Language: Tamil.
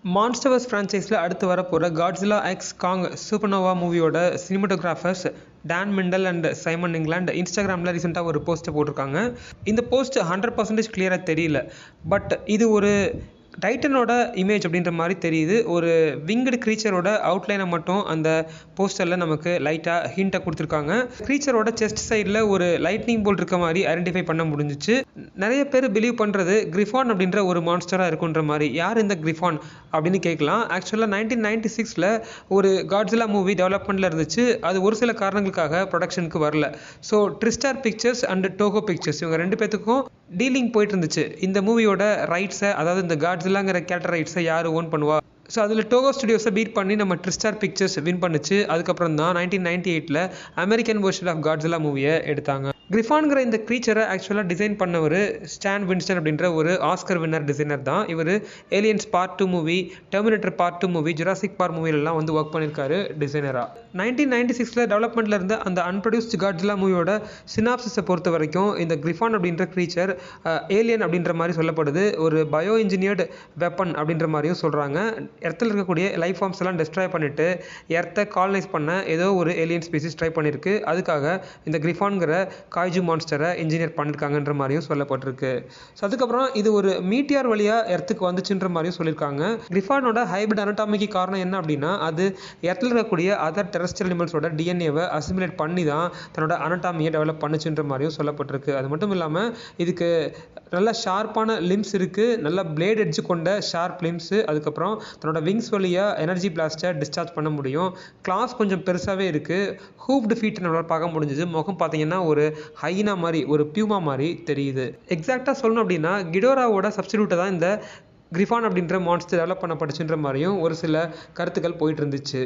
மான்ஸ்டர்ஸ் ஃப்ரான்ச்சைஸில் அடுத்து வரப்போகிற காட்ஸிலா எக்ஸ் காங் சூப்பர்னோவா மூவியோட cinematographers Dan Mindel and Simon England இன்ஸ்டாகிராமில் ரீசெண்டாக ஒரு போஸ்ட்டை போட்டிருக்காங்க. இந்த போஸ்ட் 100% கிளியராக தெரியல. பட் இது ஒரு டைட்டனோட இமேஜ் அப்படின்ற மாதிரி தெரியுது. ஒரு விங்கடு க்ரீச்சரோட அவுட்லைனை மட்டும் அந்த போஸ்டரில் நமக்கு லைட்டாக ஹிண்ட்டை கொடுத்துருக்காங்க. க்ரீச்சரோட செஸ்ட் சைடில் ஒரு லைட்னிங் போல்ட் இருக்க மாதிரி ஐடென்டிஃபை பண்ண முடிஞ்சிச்சு. நிறைய பேர் பிலீவ் பண்ணுறது கிரிஃபான் அப்படின்ற ஒரு மான்ஸ்டராக இருக்குன்ற மாதிரி. யார் இந்த கிரிஃபான் அப்படின்னு கேட்கலாம். ஆக்சுவலாக 1996 ஒரு காட்ஸிலா மூவி டெவலப்மெண்ட்டில் இருந்துச்சு. அது ஒரு சில காரணங்களுக்காக ப்ரொடக்ஷனுக்கு வரல. So TriStar Pictures and Toho Pictures இவங்க ரெண்டு பேத்துக்கும் டீலிங் போயிட்டு இருந்துச்சு. இந்த மூவியோட ரைட்ஸை, அதாவது இந்த காட்ஸிலாங்கிற கேரக்டர் ரைட்ஸை யார் ஓன் பண்ணுவா. ஸோ அதில் டோகோ ஸ்டுடியோஸை பீட் பண்ணி நம்ம ட்ரிஸ்டார் பிக்சர்ஸ் வின் பண்ணுச்சு. அதுக்கப்புறம் தான் 1998 அமெரிக்கன் வெர்ஷன் ஆஃப் காட்ஸிலா மூவியை எடுத்தாங்க. கிரிஃபான்கிற இந்த க்ரீச்சரை ஆக்சுவலாக டிசைன் பண்ணவர் ஸ்டான் வின்ஸ்டன் அப்படின்ற ஒரு ஆஸ்கர் வின்னர் டிசைனர் தான். இவர் Aliens part 2 movie, Terminator part 2 movie, Jurassic Park மூவிலெலாம் வந்து ஒர்க் பண்ணியிருக்காரு டிசைனராக. 1996 டெவலப்மெண்ட்டில் இருந்த அந்த அன்ப்ரொடியூஸ்ட் காட்ஸிலா மூவியோட சினாப்சிஸை பொறுத்த வரைக்கும் இந்த கிரிஃபான் அப்படின்ற க்ரீச்சர் ஏலியன் அப்படின்ற மாதிரி சொல்லப்படுது. ஒரு பயோ இன்ஜினியர்டு வெப்பன் அப்படின்ற மாதிரியும் சொல்கிறாங்க. எர்த்தில் இருக்கக்கூடிய லைஃப் ஃபார்ம்ஸ் எல்லாம் டெஸ்ட்ராய் பண்ணிவிட்டு எர்த்தை காலனைஸ் பண்ண ஏதோ ஒரு ஏலியன் ஸ்பீசிஸ் ட்ரை பண்ணியிருக்கு. அதுக்காக இந்த கிரிஃபான்கிற காய்ஜு மான்ஸ்டரை இன்ஜினியர் பண்ணியிருக்காங்கன்ற மாதிரியும் சொல்லப்பட்டிருக்கு. ஸோ அதுக்கப்புறம் இது ஒரு மீட்டியார் வழியாக எர்த்துக்கு வந்துச்சுன்ற மாதிரியும் சொல்லியிருக்காங்க. கிரிஃபானோட ஹைபிரிட் அனட்டாமிக்கு காரணம் என்ன அப்படின்னா, அது எர்த்தில் இருக்கக்கூடிய அதர் டெரஸ்ட்ரியல் அனிமல்ஸோட டிஎன்ஏவை அசிமுலேட் பண்ணி தான் தன்னோட அனட்டாமியை டெவலப் பண்ணுச்சுன்ற மாதிரியும் சொல்லப்பட்டிருக்கு. அது மட்டும் இல்லாமல் இதுக்கு நல்ல ஷார்ப்பான லிம்ஸ் இருக்குது, நல்ல பிளேட் எட்ஜு கொண்ட ஷார்ப் லிம்ஸு. அதுக்கப்புறம் தன்னோட விங்ஸ் வழியாக எனர்ஜி பிளாஸ்ட்டை டிஸ்சார்ஜ் பண்ண முடியும். கிளாஸ் கொஞ்சம் பெருசாகவே இருக்குது. ஹூப்டு ஃபீட் நம்மளால் பார்க்க முடிஞ்சுது. முகம் பார்த்தீங்கன்னா ஒரு ஹைனா மாதிரி, ஒரு பியூமா மாதிரி தெரியுது. எக்ஸாக்டாக சொல்லணும் அப்படின்னா கிடோராவோட சப்ஸ்டிடியூட்டை தான் இந்த கிரிஃபான் அப்படின்ற மான்ஸ்டர் டெவலப் பண்ணப்பட்டுச்சுன்ற மாதிரியும் ஒரு சில கருத்துக்கள் போயிட்டு இருந்துச்சு.